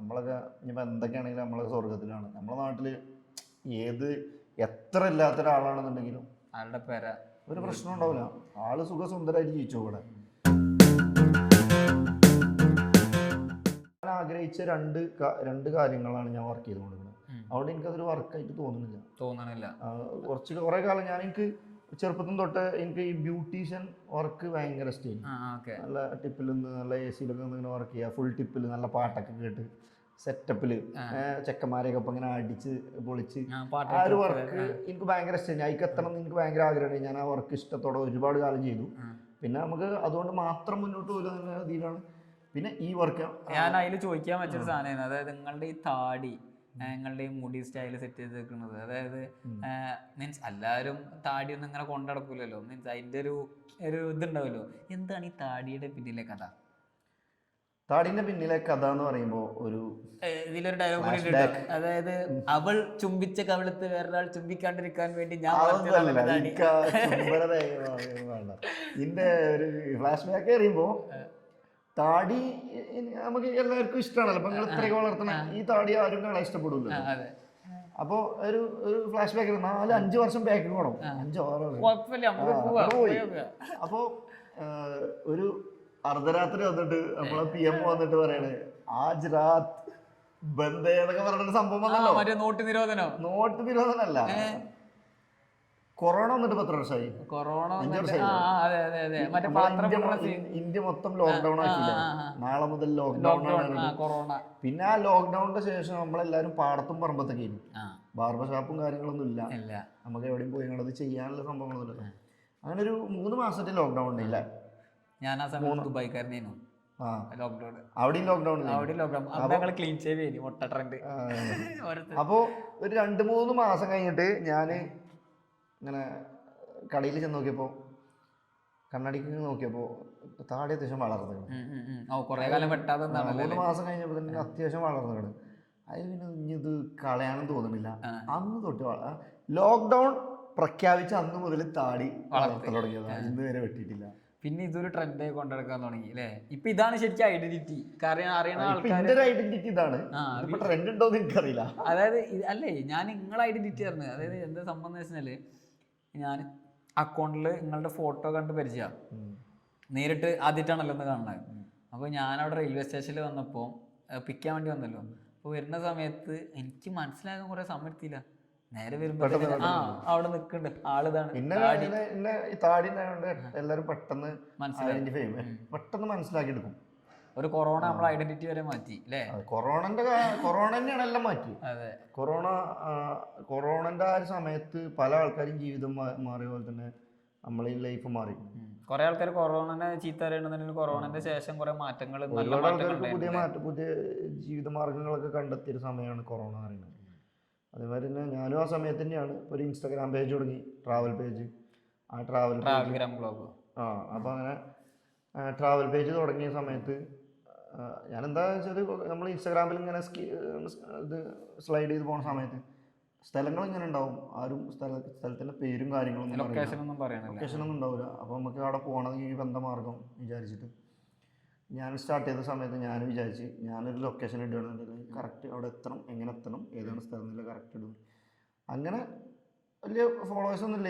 നമ്മളൊക്കെ ഇനിയിപ്പോൾ എന്തൊക്കെയാണെങ്കിലും നമ്മളൊക്കെ സ്വർഗത്തിലാണ്. നമ്മളെ നാട്ടിൽ എത്ര ഇല്ലാത്ത ഒരാളാണെന്നുണ്ടെങ്കിലും ആളുടെ പേര ഒരു പ്രശ്നം ഉണ്ടാവില്ല. ആള് സുഖസുന്ദരമായിട്ട് ജീവിച്ചു കൂടെ. ഞാൻ ആഗ്രഹിച്ച രണ്ട് കാര്യങ്ങളാണ് ഞാൻ വർക്ക് ചെയ്തുകൊണ്ടിരുന്നത്. അവിടെ എനിക്കതൊരു വർക്കായിട്ട് തോന്നണില്ല. കുറേ കാലം എനിക്ക് ചെറുപ്പത്തിൽ തൊട്ട് എനിക്ക് ഈ ബ്യൂട്ടീഷ്യൻ വർക്ക് ഭയങ്കര ഇഷ്ടമായി. നല്ല ടിപ്പിൽ നിന്ന് നല്ല AC-ലൊക്കെ ഇങ്ങനെ വർക്ക് ചെയ്യുക, ഫുൾ ടിപ്പിൽ നല്ല പാട്ടൊക്കെ കേട്ട് സെറ്റപ്പിൽ ചെക്കന്മാരെയൊക്കെ ഇപ്പം ഇങ്ങനെ അടിച്ച് പൊളിച്ച് ആ ഒരു വർക്ക് എനിക്ക് ഭയങ്കര ഇഷ്ടമായി. അതിക്ക് എത്തണം എന്ന് എനിക്ക് ഭയങ്കര ആഗ്രഹമാണ്. ഞാൻ ആ വർക്ക് ഇഷ്ടത്തോടെ ഒരുപാട് കാലം ചെയ്തു. പിന്നെ നമുക്ക് അതുകൊണ്ട് മാത്രം മുന്നോട്ട് പോകുന്ന രീതിയിലാണ് പിന്നെ ഈ വർക്ക്. ഞാൻ അതിൽ ചോദിക്കാൻ പറ്റൊരു സാധനമാണ്, അതായത് നിങ്ങളുടെ ഈ താടി, നിങ്ങളുടെ ഈ മുടി സ്റ്റൈൽ സെറ്റ് ചെയ്ത് വെക്കുന്നത്, അതായത് മീൻസ് എല്ലാവരും താടി ഒന്നും ഇങ്ങനെ കൊണ്ടടക്കൂലല്ലോ, മീൻസ് അതിൻ്റെ ഒരു ഇതുണ്ടാവുമല്ലോ. എന്താണ് ഈ താടിയുടെ പിന്നിലെ കഥ? താടിന്റെ പിന്നിലെ കഥ എന്ന് പറയുമ്പോൾ ഇതിലൊരു ഡയലോഗ്, അതായത് അവൾ ചുംബിച്ച കവിളത്ത് വേറൊരാൾ ചുംബിക്കാണ്ടിരിക്കാൻ വേണ്ടി ഞാൻ ഇതിന്റെ ഒരു ഫ്ലാഷ് ബാക്ക് അറിയുമ്പോ താടി നമുക്ക് എല്ലാവർക്കും ഇഷ്ടമാണല്ലോ. അപ്പൊ നിങ്ങൾ ഇത്രയൊക്കെ വളർത്തണം, ഈ താടി ആരും കാണാൻ ഇഷ്ടപ്പെടില്ല. അപ്പോൾ ഒരു ഫ്ലാഷ് ബാക്ക് 4-5 വർഷം ബാക്കിൽ പോകണം, 5-6 വർഷം. അപ്പോൾ ഒരു അർദ്ധരാത്രി വന്നിട്ട് നമ്മളെ PM വന്നിട്ട് പറയണേ ആജ് രാത് ബന്ദേ എന്നൊക്കെ പറഞ്ഞിട്ട് സംഭവം വന്നല്ലോ. നോട്ട് നിരോധനല്ല, കൊറോണ വന്നിട്ട് 10 വർഷമായി. ഇന്ത്യ മൊത്തം ലോക്ക്ഡൌൺ ആക്കിയില്ല. നാളെ മുതൽ ലോക്ക്ഡൌൺ ആണ്. പിന്നെ ആ ലോക്ക്ഡൌണിന്റെ ശേഷം നമ്മളെല്ലാരും പാടത്തും പറമ്പത്തൊക്കെ ആയിരുന്നു. ബാർബർ ഷോപ്പും കാര്യങ്ങളൊന്നും ഇല്ല. നമുക്ക് എവിടെയും പോയി അത് ചെയ്യാനുള്ള സംഭവങ്ങളൊന്നുമില്ല. അങ്ങനെ ഒരു 3 മാസത്തെ ലോക്ക്ഡൌൺ ഉണ്ടില്ല. ഞാൻ ആ സമയത്ത് ദുബായിക്കാരനായിരുന്നു. അപ്പോ ഒരു 2-3 മാസം കഴിഞ്ഞിട്ട് ഞാന് ഇങ്ങനെ കടയിൽ ചെന്ന് നോക്കിയപ്പോ, കണ്ണാടിക്ക് നോക്കിയപ്പോ താടി അത്യാവശ്യം വളർന്നു. 3 മാസം കഴിഞ്ഞപ്പോ തന്നെ അത്യാവശ്യം വളർന്നു. അതിൽ പിന്നെ ഇനിയിത് കളയാനും തോന്നുന്നില്ല. അന്ന് തൊട്ട് ലോക്ക്ഡൌൺ പ്രഖ്യാപിച്ച അന്ന് മുതൽ താടി വളർത്താൻ തുടങ്ങിയതാണ്. ഇന്ന് വരെ വെട്ടിയിട്ടില്ല. പിന്നെ ഇതൊരു ട്രെൻഡായി കൊണ്ടെടുക്കാൻ തുടങ്ങി അല്ലേ? ഇപ്പൊ ഇതാണ് ശരിക്കും ഐഡന്റിറ്റി. കാരണം അറിയണ ആൾക്കാർ ഐഡന്റിറ്റി ഇതാണ്. ട്രെൻഡ് ഉണ്ടോ എന്ന് എനിക്കറിയില്ല. അതായത് അല്ലേ, ഞാൻ നിങ്ങളെ ഐഡന്റിറ്റി ആയിരുന്നു. അതായത് എന്താ സംഭവം എന്ന് വെച്ചാല്, ഞാൻ അക്കൗണ്ടിൽ നിങ്ങളുടെ ഫോട്ടോ കണ്ട് പരിചയം, നേരിട്ട് ആദ്യമായിട്ടാണല്ലോ എന്ന് കാണുന്നത്. അപ്പോൾ ഞാനവിടെ റെയിൽവേ സ്റ്റേഷനിൽ വന്നപ്പോൾ പിക്ക് ചെയ്യാൻ വേണ്ടി വന്നല്ലോ. അപ്പോൾ വരുന്ന സമയത്ത് എനിക്ക് മനസ്സിലാകാൻ കുറേ സമയം എടുത്തില്ല. നേരെ വരുമ്പോ അവിടെ നിൽക്കുന്നുണ്ട് ആളിതാണ്. എല്ലാരും പെട്ടെന്ന് മനസ്സിലാക്കി എടുക്കും. ഒരു കൊറോണ നമ്മൾ ഐഡന്റിറ്റി വരെ മാറ്റി അല്ലേ? കൊറോണ തന്നെയാണ് എല്ലാം മാറ്റി. അതെ, കൊറോണന്റെ ആ ഒരു സമയത്ത് പല ആൾക്കാരും ജീവിതം മാറിയ പോലെ തന്നെ നമ്മളെ ലൈഫ് മാറി. കുറെ ആൾക്കാർ കൊറോണനെ ചീത്ത അറിയണമെന്നുണ്ടെങ്കിൽ കൊറോണന്റെ ശേഷം കുറെ മാറ്റങ്ങൾ, പുതിയ ജീവിത മാർഗങ്ങളൊക്കെ കണ്ടെത്തിയൊരു സമയമാണ് കൊറോണ പറയുന്നത്. അതേമാതിരി തന്നെ ഞാനും ആ സമയത്ത് തന്നെയാണ് ഒരു ഇൻസ്റ്റാഗ്രാം പേജ് തുടങ്ങി, ട്രാവൽ പേജ്. ആ ട്രാവൽഗ്രാം ബ്ലോഗ്. അപ്പോൾ അങ്ങനെ ട്രാവൽ പേജ് തുടങ്ങിയ സമയത്ത് ഞാൻ എന്താണെന്ന് വെച്ചാൽ നമ്മൾ ഇൻസ്റ്റാഗ്രാമിൽ ഇങ്ങനെ ഇത് സ്ലൈഡ് ചെയ്ത് പോകുന്ന സമയത്ത് സ്ഥലങ്ങൾ ഇങ്ങനെ ഉണ്ടാവും. ആരും സ്ഥലത്തിൻ്റെ പേരും കാര്യങ്ങളൊന്നും ലൊക്കേഷനൊന്നും ഉണ്ടാവില്ല. അപ്പോൾ നമുക്ക് അവിടെ പോകണത് ഈ ബന്ധമാർഗം വിചാരിച്ചിട്ട് ഞാൻ സ്റ്റാർട്ട് ചെയ്ത സമയത്ത് ഞാൻ വിചാരിച്ച് ഞാനൊരു ലൊക്കേഷൻ ഇടുകയാണെന്നുണ്ടെങ്കിൽ കറക്റ്റ് അവിടെ എത്തണം, എങ്ങനെ എത്തണം, ഏതാണ് സ്ഥലം എന്നില്ല കറക്റ്റ് ഇടും. അങ്ങനെ വലിയ ഫോളോവേഴ്സൊന്നും ഇല്ല.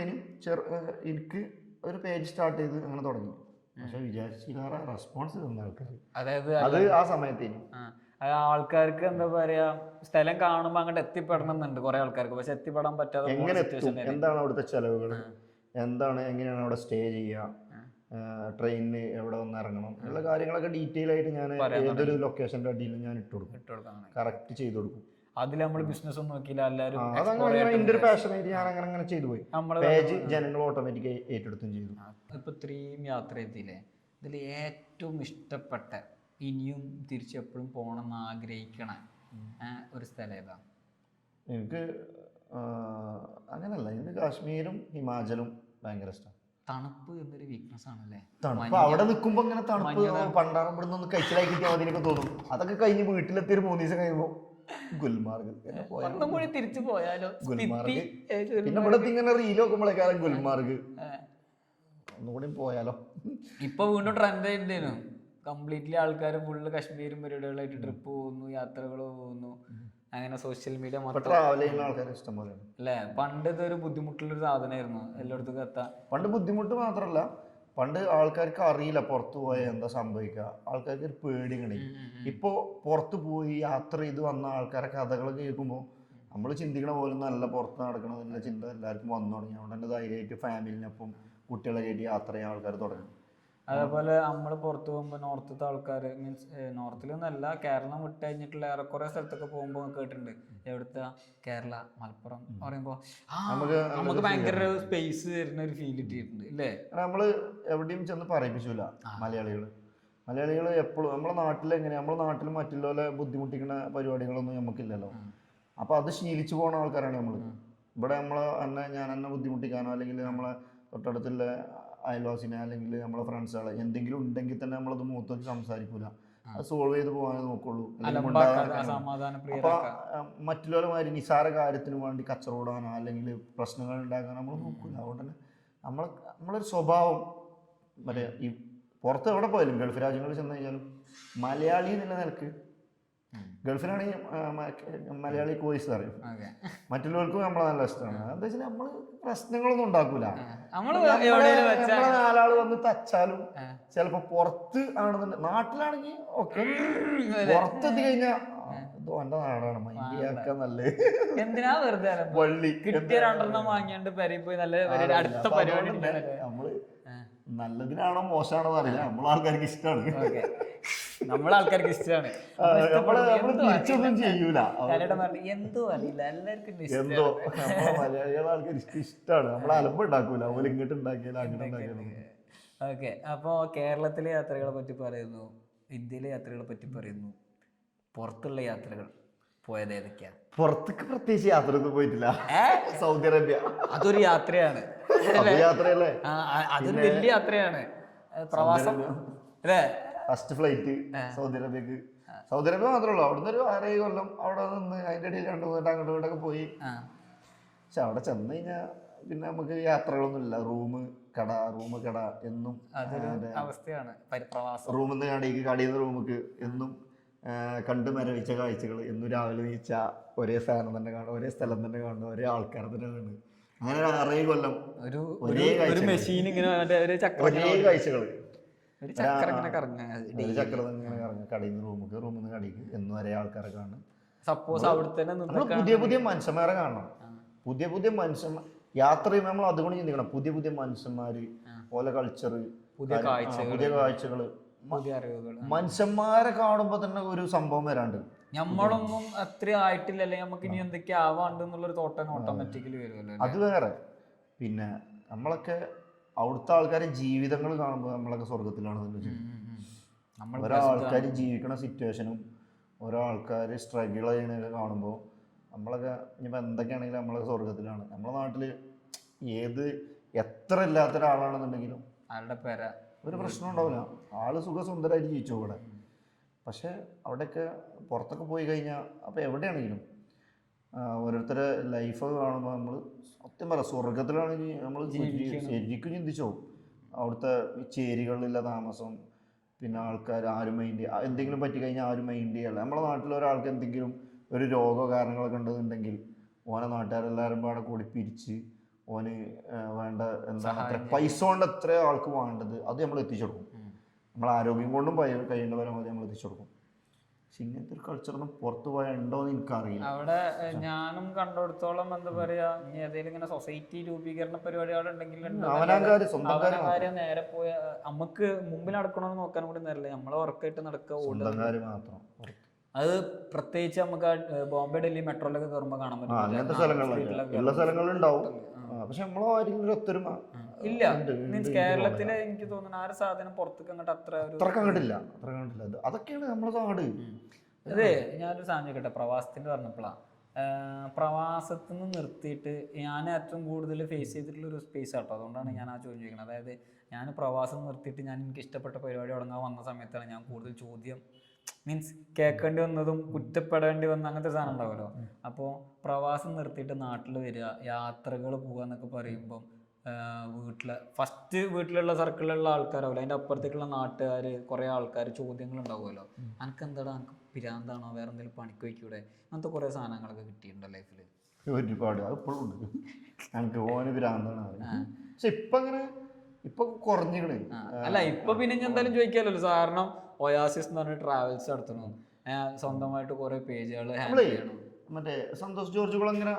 എനിക്ക് ഒരു പേജ് സ്റ്റാർട്ട് ചെയ്ത് അങ്ങനെ തുടങ്ങി. പക്ഷെ വിചാരിച്ചില്ലാതെ റെസ്പോൺസ് തന്ന ആൾക്കാർ, അതായത് അത് ആ സമയത്തേനും ആൾക്കാർക്ക് എന്താ പറയാ, സ്ഥലം കാണുമ്പോൾ അങ്ങോട്ട് എത്തിപ്പെടണം എന്നുണ്ട് കുറെ ആൾക്കാർക്ക്. പക്ഷെ എത്തിപ്പെടാൻ പറ്റാതെ എങ്ങനെ എത്തും, എന്താണ് അവിടുത്തെ ചെലവുകൾ, എങ്ങനെയാണ് അവിടെ സ്റ്റേ ചെയ്യുക, ട്രെയിനിന് എവിടെ വന്ന് ഇറങ്ങണം എന്നുള്ള കാര്യങ്ങളൊക്കെ ഡീറ്റെയിൽ ആയിട്ട് ഞാൻ ഏതൊരു ലൊക്കേഷൻ്റെ അടിയിലും ഞാൻ ഇട്ട് കൊടുക്കും, കറക്റ്റ് ചെയ്ത് കൊടുക്കും. അതിൽ നമ്മൾ ബിസിനസ് ഒന്നും നോക്കിയില്ല, എല്ലാവരും എൻ്റെ ഒരു പാഷനായിട്ട് ഞാൻ അങ്ങനെ ചെയ്തു പോയി. പേജ് ജനങ്ങൾ ഓട്ടോമാറ്റിക്കായി ഏറ്റെടുത്തും ചെയ്തു. ഇപ്പൊ ഇത്രയും യാത്ര എത്തിയില്ലേ, ഇതിൽ ഏറ്റവും ഇഷ്ടപ്പെട്ട ഇനിയും തിരിച്ചെപ്പോഴും പോകണമെന്ന് ആഗ്രഹിക്കണ ഒരു സ്ഥലം ഏതാ? എനിക്ക് അങ്ങനല്ല, എനിക്ക് കാശ്മീരും ഹിമാചലും ഭയങ്കര ഇഷ്ടം. തണുപ്പ് എന്നൊരു വീക്ക്നെസ് ആണല്ലേ? തണുപ്പ് അവിടെ നിൽക്കുമ്പോൾ ഇങ്ങനെ തണുപ്പ് പണ്ടാറം ഇവിടെ നിന്ന് കഴിച്ചിലാക്കി കിട്ടിയാൽ മതിയൊക്കെ തോന്നും. അതൊക്കെ കഴിഞ്ഞ് വീട്ടിലെത്തി ഒരു 3 ദിവസം കഴിയുമ്പോൾ ഗുൽമാർഗ് തിരിച്ചു പോയാലോ? ഗുൽമാർഗ് പിന്നെ ഇവിടെ ഇങ്ങനെ റീൽ നോക്കുമ്പോഴേക്കാരം ഗുൽമാർഗ് ഒന്നുകൂടി പോയാലോ? ഇപ്പൊ വീണ്ടും ട്രെൻഡ് ആയിട്ടുണ്ടേനു കംപ്ലീറ്റ്ലി ആൾക്കാർ ഫുള്ള് കാശ്മീരും പരിപാടികളായിട്ട് ട്രിപ്പ് പോകുന്നു, യാത്രകൾ പോകുന്നു, അങ്ങനെ സോഷ്യൽ മീഡിയ മൊത്തം ട്രാവൽ ചെയ്യുന്ന ആൾക്കാർ ഇഷ്ടം പോലെയാണ് അല്ലേ. പണ്ട് ഇതൊരു ബുദ്ധിമുട്ടുള്ളൊരു സാധനമായിരുന്നു എല്ലായിടത്തും എത്താൻ. പണ്ട് ബുദ്ധിമുട്ട് മാത്രമല്ല, പണ്ട് ആൾക്കാർക്ക് അറിയില്ല പുറത്തു പോയാൽ എന്താ സംഭവിക്കുക, ആൾക്കാർക്ക് ഒരു പേടിയാണ്. ഇപ്പോൾ പുറത്ത് പോയി യാത്ര ചെയ്ത് വന്ന ആൾക്കാരെ കഥകൾ കേൾക്കുമ്പോൾ നമ്മൾ ചിന്തിക്കണ പോലെ നല്ല പുറത്ത് നടക്കണമെന്നുള്ള ചിന്ത എല്ലാവർക്കും വന്നു തുടങ്ങി. അതുകൊണ്ട് തന്നെ ധൈര്യമായിട്ട് ഫാമിലിനൊപ്പം കുട്ടികളെ കയറ്റി യാത്ര ചെയ്യാൻ ആൾക്കാർ തുടങ്ങി. അതേപോലെ നമ്മൾ പുറത്ത് പോകുമ്പോൾ നോർത്തിലത്തെ ആൾക്കാർ, മീൻസ് നോർത്തിലൊന്നല്ല, കേരളം വിട്ട് കഴിഞ്ഞിട്ടുള്ള ഏറെക്കുറെ സ്ഥലത്തൊക്കെ പോകുമ്പോൾ കേട്ടിട്ടുണ്ട്, എവിടുത്തെ കേരള മലപ്പുറം പറയുമ്പോൾ നമുക്ക് ഭയങ്കര ഒരു സ്പേസ് തരുന്ന ഒരു ഫീൽ കിട്ടിയിട്ടുണ്ട് അല്ലേ. നമ്മൾ എവിടെയും ചെന്ന് പറയിപ്പിച്ചില്ല മലയാളികൾ എപ്പോഴും നമ്മളെ നാട്ടിൽ എങ്ങനെയാണ്, നമ്മളെ നാട്ടിൽ മറ്റുള്ളവരെ ബുദ്ധിമുട്ടിക്കുന്ന പരിപാടികളൊന്നും നമുക്കില്ലല്ലോ. അപ്പോൾ അത് ശീലിച്ചു പോകുന്ന ആൾക്കാരാണ് നമ്മൾ. ഇവിടെ ഞാൻ എന്നെ ബുദ്ധിമുട്ടിക്കാനോ അല്ലെങ്കിൽ നമ്മളെ തൊട്ടടുത്തുള്ള അയൽവാസിനെ അല്ലെങ്കിൽ നമ്മളെ ഫ്രണ്ട്സുകളെ എന്തെങ്കിലും ഉണ്ടെങ്കിൽ തന്നെ നമ്മളത് മുഖത്ത് വെച്ച് സംസാരിക്കൂല, അത് സോൾവ് ചെയ്ത് പോകാനേ നോക്കുള്ളൂ. അപ്പൊ മറ്റുള്ളവരുമാതിരി നിസാര കാര്യത്തിന് വേണ്ടി കച്ചറോടാനോ അല്ലെങ്കിൽ പ്രശ്നങ്ങൾ ഉണ്ടാക്കാനോ നമ്മൾ നോക്കൂല. അതുകൊണ്ട് തന്നെ നമ്മളൊരു സ്വഭാവം മറ്റേ ഈ പുറത്ത് എവിടെ പോയാലും ഗൾഫ് രാജ്യങ്ങളിൽ ചെന്ന് കഴിഞ്ഞാലും മലയാളി എന്നുള്ള നിലക്ക്, ഗൾഫിലാണെങ്കിൽ മലയാളി കോഴ്സ് അറിയും, മറ്റുള്ളവർക്കും നമ്മളെ നല്ല ഇഷ്ടമാണ്. എന്താ വെച്ചാൽ നമ്മൾ പ്രശ്നങ്ങളൊന്നും ഉണ്ടാക്കൂല. നമ്മളെ നാലാള് വന്ന് തച്ചാലും ചിലപ്പോ പുറത്ത് ആണെന്നുണ്ടെങ്കിൽ, നാട്ടിലാണെങ്കിൽ ഓക്കെ, പുറത്തെത്തി കഴിഞ്ഞാൽ ഇത് എന്റെ നാടാണ് മൈൻഡിയാക്കാൻ നല്ലത്, എന്തിനാ വെറുതെ വള്ളി കിട്ടിയ രണ്ടെണ്ണം വാങ്ങിയാണ്ട് പോയി നല്ല അടുത്ത പരിപാടി. നമ്മള് നല്ലതിനാണോ മോശമാണോ അറിയില്ല, നമ്മളാൾക്കാർക്ക് ഇഷ്ടമാണ്, നമ്മളാൾക്കാർക്ക് ഇഷ്ടമാണ്. തിരിച്ചൊന്നും ചെയ്യൂല, എന്തോ അറിയില്ല, എല്ലാവർക്കും എന്തോ മലയാളികളെ ആൾക്കാർ ഇഷ്ടമാണ്. നമ്മൾ അലമ്പ് ഉണ്ടാക്കൂല, ഓല് ഇങ്ങോട്ട് ഉണ്ടാക്കിയാലും അങ്ങനെ ഉണ്ടാക്കിയാലും. ഓക്കെ, അപ്പോൾ കേരളത്തിലെ യാത്രകളെ പറ്റി പറയുന്നു, ഇന്ത്യയിലെ യാത്രകളെ പറ്റി പറയുന്നു, പുറത്തുള്ള യാത്രകൾ പോയത് ഏതൊക്കെയാ? പുറത്തേക്ക് പ്രത്യേകിച്ച് യാത്ര ഒന്നും പോയിട്ടില്ല. സൗദി അറേബ്യ അതൊരു യാത്രയാണ്, യാത്രയല്ലേ, അതൊരു വലിയ യാത്രയാണ്, പ്രവാസം അല്ലേ. ഫസ്റ്റ് ഫ്ലൈറ്റ് സൗദി അറേബ്യക്ക്. സൗദി അറേബ്യ മാത്രമേ ഉള്ളൂ, അവിടുന്ന് ഒരു 6-7 കൊല്ലം അവിടെ നിന്ന് അതിൻ്റെ ഇടയിൽ 2-3 അങ്ങോട്ടും ഇങ്ങോട്ടൊക്കെ പോയി. പക്ഷെ അവിടെ ചെന്ന് കഴിഞ്ഞാൽ പിന്നെ നമുക്ക് യാത്രകളൊന്നും ഇല്ല. റൂമ് കട എന്നും അവസ്ഥയാണ്. റൂമിൽ നിന്ന് കടയിൽ നിന്ന് റൂമിക്ക് എന്നും കണ്ടു മരവിച്ച കാഴ്ചകൾ. എന്നും രാവിലെ നീച്ച ഒരേ സാധനം തന്നെ കാണും, ഒരേ സ്ഥലം തന്നെ കാണും, ഒരേ ആൾക്കാരെ തന്നെ കാണും. അങ്ങനെ 6 കൊല്ലം ഒരേ കാഴ്ചകൾ, ചക്രം ഇങ്ങനെ കറങ്ങുക, കടയിൽ നിന്ന് റൂമിൽ നിന്ന് കടയിക്ക് എന്നും ഒരേ ആൾക്കാരെ കാണും. സപ്പോസ് അവിടെ തന്നെ പുതിയ മനുഷ്യന്മാരെ കാണണം. പുതിയ മനുഷ്യന്മാർ യാത്ര ചെയ്യുമ്പോൾ നമ്മൾ അതുകൊണ്ട് ചിന്തിക്കണം. പുതിയ മനുഷ്യന്മാര്, ഓല കൾച്ചർ, പുതിയ കാഴ്ചകള്, മനുഷ്യന്മാരെ കാണുമ്പോ തന്നെ ഒരു സംഭവം വരാണ്ട്. നമ്മളൊന്നും അത്ര ആയിട്ടില്ല, അല്ലെങ്കിൽ നമുക്ക് ഇനി എന്തൊക്കെയാ ആവാണ്ട് എന്നുള്ളൊരു തോട്ടം ഓട്ടോമാറ്റിക്കലി വരുമല്ലോ. അത് വേറെ. പിന്നെ നമ്മളൊക്കെ അവിടുത്തെ ആൾക്കാരെ ജീവിതങ്ങൾ കാണുമ്പോൾ നമ്മളൊക്കെ സ്വർഗത്തിലാണ്. ഓരോ ആൾക്കാർ ജീവിക്കണ സിറ്റുവേഷനും ഓരോ ആൾക്കാർ സ്ട്രഗിൾ ചെയ്യണൊക്കെ കാണുമ്പോൾ നമ്മളൊക്കെ ഇനിയിപ്പോൾ എന്തൊക്കെയാണെങ്കിലും നമ്മളൊക്കെ സ്വർഗത്തിലാണ്. നമ്മളെ നാട്ടിൽ എത്ര ഇല്ലാത്ത ഒരാളാണെന്നുണ്ടെങ്കിലും ആളുടെ പേര ഒരു പ്രശ്നം ഉണ്ടാവില്ല, ആള് സുഖസുന്ദരമായിട്ട് ജീവിച്ചു ഇവിടെ. പക്ഷെ അവിടെയൊക്കെ പുറത്തൊക്കെ പോയി കഴിഞ്ഞാൽ അപ്പോൾ എവിടെയാണെങ്കിലും ഓരോരുത്തരെ ലൈഫൊക്കെ കാണുമ്പോൾ നമ്മൾ സത്യം പറയാം സ്വർഗത്തിലാണെങ്കിൽ നമ്മൾ ശരിക്കും ചിന്തിച്ചോ. അവിടുത്തെ ചേരികളിലുള്ള താമസം, പിന്നെ ആൾക്കാർ ആരും മൈൻഡ് എന്തെങ്കിലും പറ്റി കഴിഞ്ഞാൽ ആരും മൈൻഡ് ചെയ്യല്ല. നമ്മളെ നാട്ടിൽ ഒരാൾക്ക് എന്തെങ്കിലും ഒരു രോഗമോ കാരണങ്ങളൊക്കെ ഉണ്ടെന്നുണ്ടെങ്കിൽ ഓനെ നാട്ടുകാരെല്ലാവരും പാടെ കൂടി പിരിച്ച് ഓന് വേണ്ട എന്താണ് പൈസ കൊണ്ട് എത്ര ആൾക്ക് വേണ്ടത് അത് നമ്മൾ എത്തിച്ചു കൊടുക്കും. നമ്മൾ ആരോഗ്യം കൊണ്ടും കഴിയേണ്ട പരമാവധി നമ്മൾ എത്തിച്ചു കൊടുക്കും. പക്ഷെ ഇങ്ങനത്തെ ഒരു കൾച്ചറൊന്നും പുറത്തു പോയാൽ ഉണ്ടോയെന്ന് എനിക്കറിയില്ല. അവിടെ ഞാനും കണ്ടെടുത്തോളം എന്താ പറയാ, ഇനി ഏതെങ്കിലും ഇങ്ങനെ സൊസൈറ്റി രൂപീകരണ പരിപാടികളുണ്ടെങ്കിൽ നേരെ പോയ നമുക്ക് മുമ്പിൽ നടക്കണമെന്ന് നോക്കാൻ കൂടി നേരല്ലേ, നമ്മളെ വർക്കായിട്ട് നടക്കുക മാത്രം. അത് പ്രത്യേകിച്ച് നമുക്ക് ബോംബെ ഡൽഹി മെട്രോയിലൊക്കെ കയറുമ്പോൾ കാണാൻ പറ്റും. അങ്ങനത്തെ എല്ലാ സ്ഥലങ്ങളിലും ഉണ്ടാവും. പക്ഷെ നമ്മളെ ആരെങ്കിലും ഒത്തൊരുമ ഇല്ല. മീൻസ് കേരളത്തിലെ എനിക്ക് തോന്നുന്നു ആ ഒരു സാധനം പുറത്തേക്ക് അങ്ങോട്ട് അത്ര കണ്ടില്ല. അതൊക്കെയാണ് നമ്മളെ നാട്. അതെ, ഞാനൊരു സാധനം കേട്ടെ, പ്രവാസത്തിന്റെ പറഞ്ഞപ്പോഴാണ്. പ്രവാസത്തിൽ നിന്ന് നിർത്തിയിട്ട് ഞാൻ ഏറ്റവും കൂടുതൽ ഫേസ് ചെയ്തിട്ടുള്ള ഒരു സ്പേസ് ആട്ടോ. അതുകൊണ്ടാണ് ഞാൻ ആ ചോദ്യം ചോദിക്കുന്നത്. അതായത് ഞാൻ പ്രവാസം നിർത്തിയിട്ട് എനിക്ക് ഇഷ്ടപ്പെട്ട പരിപാടി തുടങ്ങാൻ വന്ന സമയത്താണ് ഞാൻ കൂടുതൽ ചോദ്യം മീൻസ് കേൾക്കേണ്ടി വന്നതും കുറ്റപ്പെടേണ്ടി വന്ന അങ്ങനത്തെ സാധനം ഉണ്ടാവുമല്ലോ. അപ്പോൾ പ്രവാസം നിർത്തിയിട്ട് നാട്ടിൽ വരിക, യാത്രകൾ പോവുക എന്നൊക്കെ പറയുമ്പം വീട്ടിലുള്ള സർക്കിളിലുള്ള ആൾക്കാരാവില്ല, അതിൻ്റെ അപ്പുറത്തേക്കുള്ള നാട്ടുകാർ, കുറേ ആൾക്കാർ ചോദ്യങ്ങൾ ഉണ്ടാവുമല്ലോ. എനിക്ക് എന്താടാ, എനിക്ക് പിരാന്താണോ, വേറെ എന്തെങ്കിലും പണിക്ക് വയ്ക്കൂടെ, അങ്ങനത്തെ കുറേ സാധനങ്ങളൊക്കെ കിട്ടിയിട്ടുണ്ടോ ലൈഫിൽ? ഒരുപാട്, അത് ഇപ്പോഴും ഉണ്ട്. എനിക്ക് ഓന് പിരാന്താണ്. പക്ഷെ ഇപ്പൊ കുറഞ്ഞിക്കണ്. അല്ല ഇപ്പൊ പിന്നെ ഞാൻ എന്തായാലും ചോദിക്കാമല്ലോ, കാരണം ഒയാസിസ് എന്ന് പറഞ്ഞ ട്രാവൽസ് നടത്തണം, സ്വന്തമായിട്ട് കുറെ പേജുകൾ ഹാൻഡിൽ ചെയ്യണം. മറ്റേ സന്തോഷ് ജോർജ് കുളങ്ങര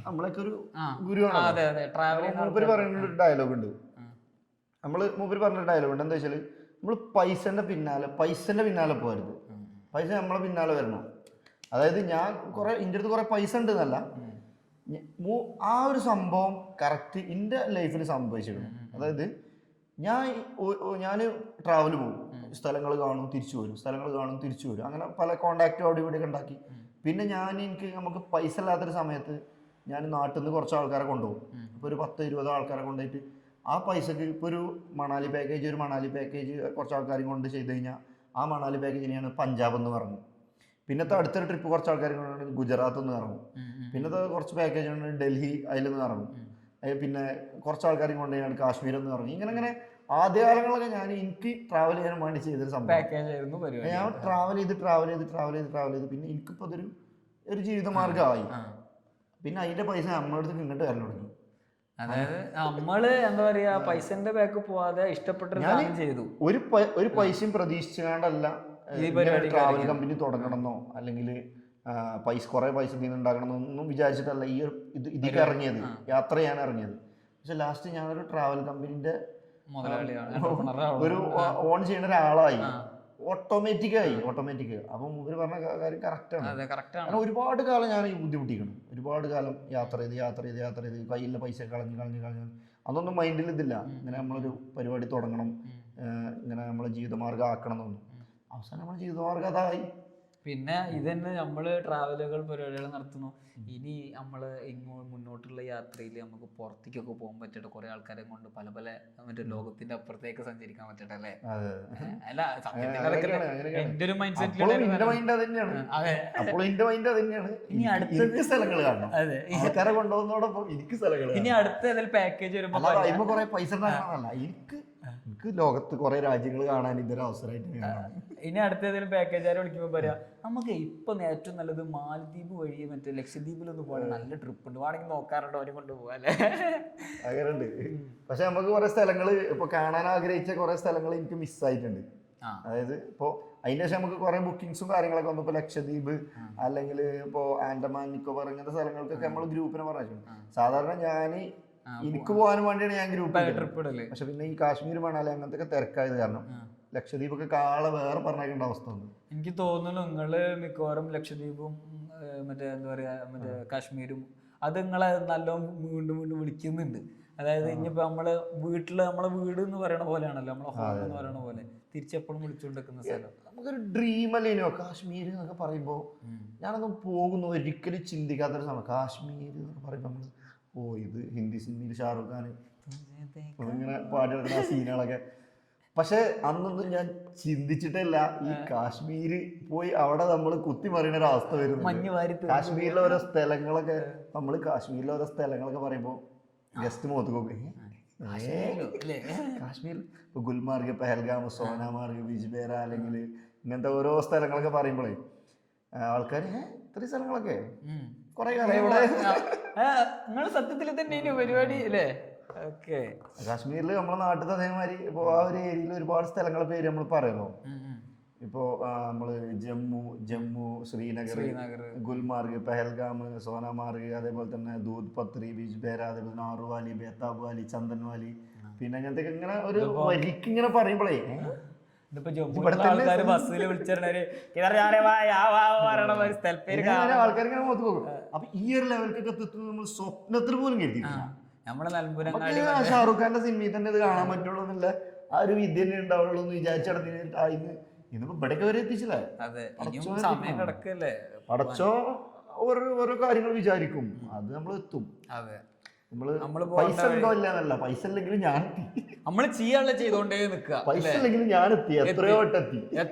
നമ്മളൊക്കെ ഒരു ഗുരുവാണ്. മൂപ്പര് പറയുന്ന ഒരു ഡയലോഗ് ഉണ്ട്. മൂപ്പര് പറഞ്ഞ ഡയലോഗ് ഉണ്ട്. എന്താ വെച്ചാല്, നമ്മൾ പൈസന്റെ പിന്നാലെ പോകരുത്, പൈസ നമ്മളെ പിന്നാലെ വരണം. അതായത് ഞാൻ എൻ്റെ അടുത്ത് കുറെ പൈസ ഉണ്ട് എന്നല്ല, ആ ഒരു സംഭവം കറക്റ്റ് എൻ്റെ ലൈഫിൽ സംഭവിച്ചിരുന്നു. അതായത് ഞാൻ ട്രാവൽ പോകും, സ്ഥലങ്ങൾ കാണും തിരിച്ചു വരും, അങ്ങനെ പല കോണ്ടാക്റ്റും അവിടെ ഇവിടെ ഉണ്ടാക്കി. പിന്നെ നമുക്ക് പൈസ ഇല്ലാത്തൊരു സമയത്ത് ഞാൻ നാട്ടിൽ നിന്ന് കുറച്ച് ആൾക്കാരെ കൊണ്ടുപോകും. ഇപ്പോൾ ഒരു 10-20 ആൾക്കാരെ കൊണ്ടുപോയിട്ട് ആ പൈസക്ക് ഇപ്പോൾ ഒരു മണാലി പാക്കേജ് കുറച്ച് ആൾക്കാരും കൊണ്ട് ചെയ്ത് കഴിഞ്ഞാൽ ആ മണാലി പാക്കേജിനെയാണ് പഞ്ചാബ് എന്ന് പറഞ്ഞു. പിന്നത്തെ അടുത്തൊരു ട്രിപ്പ് കുറച്ച് ആൾക്കാർ കൊണ്ടാണ് ഗുജറാത്ത് എന്ന് ഇറങ്ങും. പിന്നത്തെ കുറച്ച് പാക്കേജ് കൊണ്ട് ഡൽഹി അതിലൊന്ന് ഇറങ്ങും. പിന്നെ കുറച്ച് ആൾക്കാരും കൊണ്ട് കാശ്മീർ എന്ന് ഇറങ്ങി. ഇങ്ങനെ ആദ്യകാലങ്ങളൊക്കെ എനിക്ക് ട്രാവൽ ചെയ്യാൻ വേണ്ടി ചെയ്തൊരു സംഭവം. ഞാൻ ട്രാവൽ ചെയ്ത് പിന്നെ എനിക്കിപ്പോൾ അതൊരു ജീവിതമാർഗമായി. പിന്നെ അതിന്റെ പൈസ നമ്മളെ അടുത്ത് ഇങ്ങോട്ട് വരണം തുടങ്ങി. അതായത് നമ്മള് എന്താ പറയാ, പൈസന്റെ ബാക്ക് പോവാതെ ഇഷ്ടപ്പെട്ട ചെയ്തു. ഒരു പൈസയും പ്രതീക്ഷിച്ചാണ്ടല്ല ട്രാവൽ കമ്പനി തുടങ്ങണമെന്നോ അല്ലെങ്കിൽ കുറെ പൈസ ഉണ്ടാക്കണമെന്നൊന്നും വിചാരിച്ചിട്ടല്ല ഇതിലേക്ക് ഇറങ്ങിയത്, യാത്ര ചെയ്യാൻ ഇറങ്ങിയത്. പക്ഷെ ലാസ്റ്റ് ഞാനൊരു ട്രാവൽ കമ്പനിന്റെ ഒരു ഓൺ ചെയ്യുന്ന ഒരാളായി, ഓട്ടോമാറ്റിക്. അപ്പം ഇവര് പറഞ്ഞ കാര്യം കറക്റ്റാണ്. കാരണം ഒരുപാട് കാലം ഞാൻ ബുദ്ധിമുട്ടിക്കണം. ഒരുപാട് കാലം യാത്ര ചെയ്ത് കയ്യിലെ പൈസ കളഞ്ഞ് അതൊന്നും മൈൻഡിൽ ഇതില്ല. ഇങ്ങനെ നമ്മളൊരു പരിപാടി തുടങ്ങണം, ഇങ്ങനെ നമ്മളെ ജീവിതമാർഗ്ഗം ആക്കണം എന്നൊന്നും. അവസാനം നമ്മുടെ ജീവിതമാർഗ്ഗം അതായി. പിന്നെ ഇതന്നെ നമ്മള് ട്രാവലുകൾ പരിപാടികൾ നടത്തുന്നു. ഇനി നമ്മള് മുന്നോട്ടുള്ള യാത്രയിൽ നമുക്ക് പുറത്തേക്കൊക്കെ പോകാൻ പറ്റട്ടെ, കുറെ ആൾക്കാരെ കൊണ്ട് പല മറ്റേ ലോകത്തിന്റെ അപ്പുറത്തേക്ക് സഞ്ചരിക്കാൻ പറ്റട്ടെ അല്ലേ? അല്ല എന്റെ ഒരു മൈൻഡ് സെറ്റിൽ ഇനി അടുത്ത സ്ഥലങ്ങൾ കാണണം. അതെ, ആൾക്കാരെ കൊണ്ടുപോകുന്നതോടൊപ്പം എനിക്ക് സ്ഥലങ്ങൾ. ഇനി അടുത്ത ഏതെങ്കിലും പാക്കേജ് വരുമ്പോ കുറെ പൈസ എനിക്ക് ലോകത്ത് കുറെ രാജ്യങ്ങൾ കാണാൻ ഇതൊരു അവസരമായിട്ട്. ഇനി അടുത്ത ഏതെങ്കിലും പാക്കേജുകാരെ വിളിക്കുമ്പോൾ പറയാ, നമുക്ക് ഇപ്പൊ ഏറ്റവും നല്ലത് മാലദ്വീപ് വഴി മറ്റേ ലക്ഷദ്വീപിലൊന്ന് പോകാൻ നല്ല ട്രിപ്പ് ഉണ്ട്, വേണമെങ്കിൽ നോക്കാറുണ്ടോ, അവരെ കൊണ്ട് പോകാല്ലേ? അങ്ങനെയുണ്ട്. പക്ഷെ നമുക്ക് കുറെ സ്ഥലങ്ങൾ ഇപ്പൊ കാണാൻ ആഗ്രഹിച്ച കുറെ സ്ഥലങ്ങൾ എനിക്ക് മിസ്സായിട്ടുണ്ട്. അതായത് ഇപ്പോ അതിന്റെ ശേഷം നമുക്ക് കുറെ ബുക്കിങ്സും കാര്യങ്ങളൊക്കെ വന്നു. ഇപ്പൊ ലക്ഷദ്വീപ് അല്ലെങ്കിൽ ഇപ്പോ ആൻഡമാൻ നിക്കോബാർ ഇങ്ങനത്തെ സ്ഥലങ്ങൾക്കൊക്കെ നമ്മൾ ഗ്രൂപ്പിനെ പറഞ്ഞു. സാധാരണ എനിക്ക് പോകാൻ വേണ്ടിയാണ് ഞാൻ ഗ്രൂപ്പ് ട്രിപ്പ് ഇടല്. പക്ഷെ പിന്നെ ഈ കാശ്മീർ മണാലി അങ്ങനത്തെ തിരക്കായത് കാരണം ലക്ഷദ്വീപൊക്കെ കാളെ വേറെ പറഞ്ഞേക്കേണ്ട അവസ്ഥ ഉണ്ട്. എനിക്ക് തോന്നുന്നു നിങ്ങള് മിക്കവാറും ലക്ഷദ്വീപും മറ്റേ എന്താ പറയാ മറ്റേ കാശ്മീരും അത് നിങ്ങളെ നല്ല വീണ്ടും വിളിക്കുന്നുണ്ട്. അതായത് ഇനിയിപ്പോ നമ്മളെ വീട് എന്ന് പറയണ പോലെയാണല്ലോ, നമ്മളെ ഹോം എന്ന് പറയണ പോലെ തിരിച്ചെപ്പോഴും വിളിച്ചുകൊണ്ടിരിക്കുന്ന സ്ഥലം. നമുക്കൊരു ഡ്രീം അല്ലേനോ കാശ്മീർ എന്നൊക്കെ പറയുമ്പോ. ഞാനൊന്നും പോകുന്നു ഒരിക്കലും ചിന്തിക്കാത്തൊരു സമയം കാശ്മീർ എന്നൊക്കെ പറയുമ്പോ നമ്മള് ഇത് ഹിന്ദി സിനിമയിൽ ഷാറുഖ് ഖാൻ ഇങ്ങനെ പാടിയെടുക്കുന്ന സീനുകളൊക്കെ. പക്ഷെ അന്നൊന്നും ഞാൻ ചിന്തിച്ചിട്ടില്ല ഈ കാശ്മീര് പോയി അവിടെ നമ്മൾ കുത്തിമറിയുന്ന ഒരു അവസ്ഥ വരുന്നു. കാശ്മീരിലെ ഓരോ സ്ഥലങ്ങളൊക്കെ പറയുമ്പോ ഗസ്റ്റ് മുഖത്ത് നോക്കി കാശ്മീർ ഇപ്പൊ ഗുൽമാർഗ്, പെഹൽഗാം, സോനാമാർഗ്, ബിജ്ബേര അല്ലെങ്കിൽ ഇങ്ങനത്തെ ഓരോ സ്ഥലങ്ങളൊക്കെ പറയുമ്പോഴേ ആൾക്കാർ ഇത്രയും സ്ഥലങ്ങളൊക്കെ കുറെ കാലം ഇവിടെ സത്യത്തിൽ തന്നെ പരിപാടി അല്ലേ? കാശ്മീരിൽ നമ്മളെ നാട്ടിൽ അതേമാതിരി ഇപ്പൊ ആ ഒരു ഏരിയയിൽ ഒരുപാട് സ്ഥലങ്ങളെ പേര് നമ്മൾ പറയുന്നു. ഇപ്പോ നമ്മള് ജമ്മു, ശ്രീനഗർ, ഗുൽമാർഗ്, പെഹൽഗാം, സോനാമാർഗ്, അതേപോലെ തന്നെ ദൂദ് പത്രി, ബിജ്ബേര, അതേപോലെ തന്നെ ആറു Valley, Betaab Valley, Chandan Valley, പിന്നെ അങ്ങനത്തെ ഇങ്ങനെ ഒരു വരിക്ക് ഇങ്ങനെ പറയുമ്പോഴേ ആൾക്കാരിങ്ങനെ മുഖത്ത് പോകും. അപ്പൊ ഈ ഒരു ലെവലിലേക്ക് എത്തുന്നത് നമ്മൾ സ്വപ്നത്തിൽ പോലും കരുതി. ഷാറുഖ് ഖാന്റെ സിനിമയിൽ തന്നെ ഇത് കാണാൻ പറ്റുള്ളൂ എന്നുള്ള ആ ഒരു വിദ്യ തന്നെ ഉണ്ടാവുള്ളൂ എന്ന് വിചാരിച്ചടന്ന് ഇന്നിപ്പോ ഇവിടേക്ക് വരെ എത്തിച്ചില്ലേ? പടച്ചോ ഓരോ കാര്യങ്ങൾ വിചാരിക്കും, അത് നമ്മൾ എത്തും. നമ്മള് പൈസ ഉണ്ടോ ഇല്ല, പൈസ ഇല്ലെങ്കിലും ഞാൻ എത്തി. നമ്മള് ചെയ്യാനുള്ള ചെയ്തോണ്ടേ നിക്കുക. പൈസ ഇല്ലെങ്കിലും ഞാൻ എത്തി, എത്രയോ വട്ടം